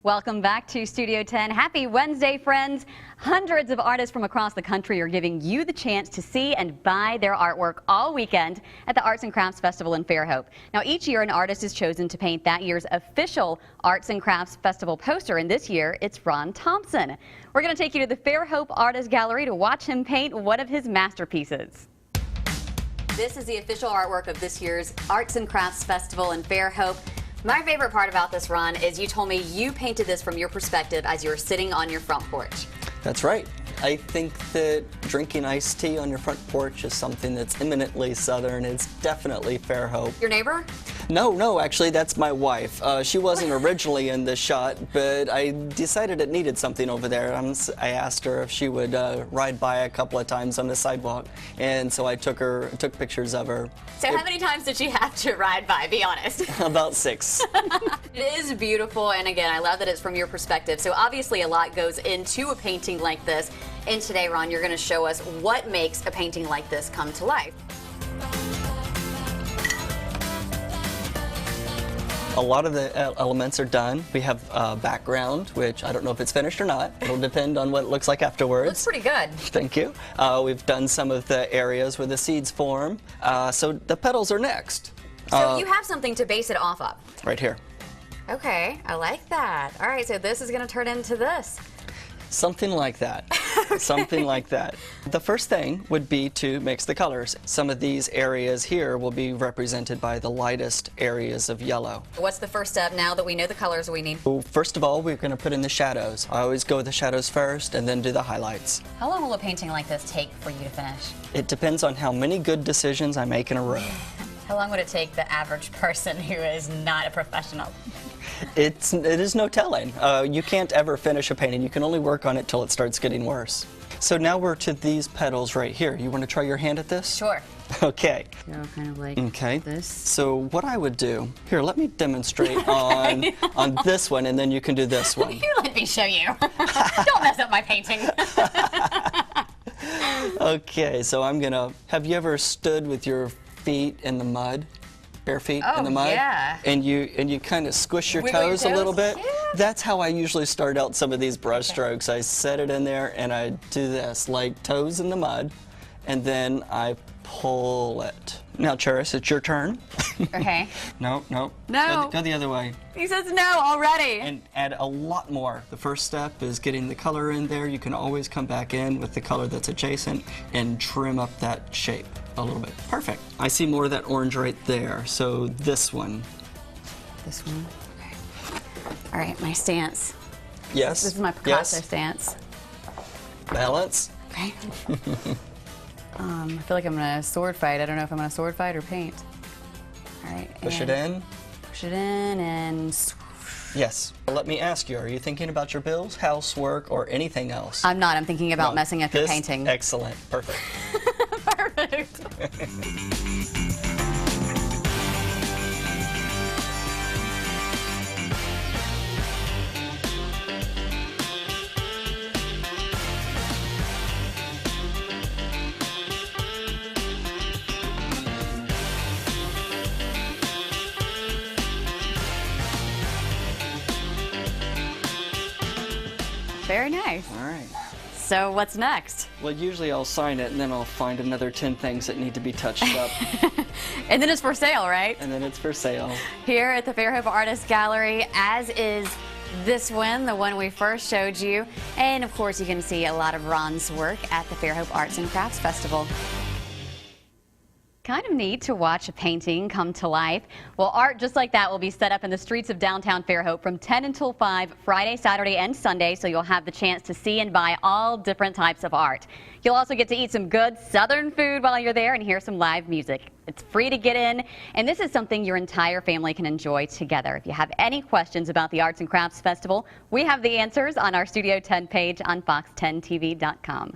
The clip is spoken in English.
Welcome back to Studio 10. Happy Wednesday, friends. Hundreds of artists from across the country are giving you the chance to see and buy their artwork all weekend at the Arts and Crafts Festival in Fairhope. Now, each year an artist is chosen to paint that year's official Arts and Crafts Festival poster, and this year it's Ron Thompson. We're going to take you to the Fairhope Artist Gallery to watch him paint one of his masterpieces. This is the official artwork of this year's Arts and Crafts Festival in Fairhope. My favorite part about this, Ron, is you told me you painted this from your perspective as you were sitting on your front porch. That's right. I think that drinking iced tea on your front porch is something that's eminently Southern. It's definitely Fairhope. Your neighbor? No, actually, that's my wife. She wasn't originally in this shot, but I decided it needed something over there. I asked her if she would ride by a couple of times on the sidewalk, and so I took pictures of her. So how many times did she have to ride by? Be honest. About 6. It is beautiful, and again, I love that it's from your perspective. So obviously a lot goes into a painting like this. And today, Ron, you're going to show us what makes a painting like this come to life. A lot of the elements are done. We have a background, which I don't know if it's finished or not. It'll depend on what it looks like afterwards. Looks pretty good. Thank you. We've done some of the areas where the seeds form. So the petals are next. So you have something to base it off of. Right here. Okay, I like that. All right, so this is going to turn into this. Something like that. Okay. Something like that. The first thing would be to mix the colors. Some of these areas here will be represented by the lightest areas of yellow. What's the first step now that we know the colors we need? Well, first of all, we're going to put in the shadows. I always go with the shadows first and then do the highlights. How long will a painting like this take for you to finish? It depends on how many good decisions I make in a row. How long would it take the average person who is not a professional? It is no telling. You can't ever finish a painting. You can only work on it till it starts getting worse. So now we're to these petals right here. You want to try your hand at this? Sure. Okay. So kind of like this. So what I would do, here, let me demonstrate on this one, and then you can do this one. You let me show you. Don't mess up my painting. Okay, so have you ever stood with your feet in the mud? Bare feet in the mud, yeah. and you kind of squish your Wiggle toes a little bit. Yeah. That's how I usually start out some of these brush strokes. I set it in there and I do this, like toes in the mud, and then I pull it. Now, Charis, it's your turn. Okay. No. No. Go the other way. He says no already. And add a lot more. The first step is getting the color in there. You can always come back in with the color that's adjacent and trim up that shape a little bit. Perfect. I see more of that orange right there. So this one. This one? Okay. All right, my stance. Yes. This is my Picasso stance. Balance. Okay. I feel like I'm in a sword fight. I don't know if I'm in a sword fight or paint. All right. Push it in. Push it in and... Yes. Let me ask you, are you thinking about your bills, housework, or anything else? I'm not. I'm thinking about messing up your painting. Excellent. Perfect. Perfect. Very nice. All right. So what's next? Well, usually I'll sign it, and then I'll find another 10 things that need to be touched up. And then it's for sale, right? And then it's for sale. Here at the Fairhope Artist Gallery, as is this one, the one we first showed you. And of course, you can see a lot of Ron's work at the Fairhope Arts and Crafts Festival. Kind of neat to watch a painting come to life. Well, art just like that will be set up in the streets of downtown Fairhope from 10 until 5, Friday, Saturday, and Sunday, so you'll have the chance to see and buy all different types of art. You'll also get to eat some good Southern food while you're there and hear some live music. It's free to get in, and this is something your entire family can enjoy together. If you have any questions about the Arts and Crafts Festival, we have the answers on our Studio 10 page on fox10tv.com.